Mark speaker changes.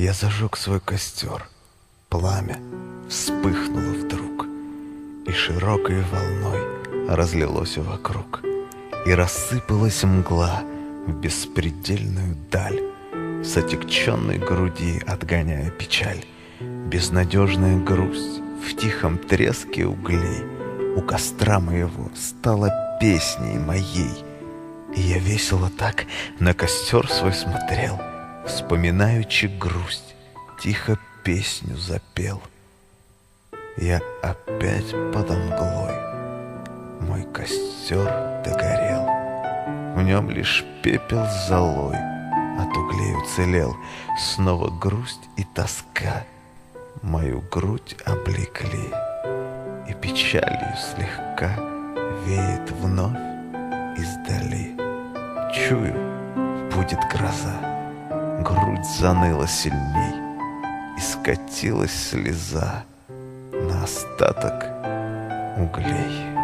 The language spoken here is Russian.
Speaker 1: Я зажег свой костер. Пламя вспыхнуло вдруг, и широкой волной разлилось вокруг, и рассыпалась мгла в беспредельную даль, с отягченной груди отгоняя печаль. Безнадежная грусть в тихом треске углей у костра моего стала песней моей. И я весело так на костер свой смотрел, вспоминаючи грусть, тихо песню запел. Я опять подо мглой, мой костер догорел, в нем лишь пепел золой от углей уцелел. Снова грусть и тоска мою грудь облекли, и печалью слегка веет вновь издали. Чую, будет гроза, грудь заныла сильней, и скатилась слеза на остаток углей.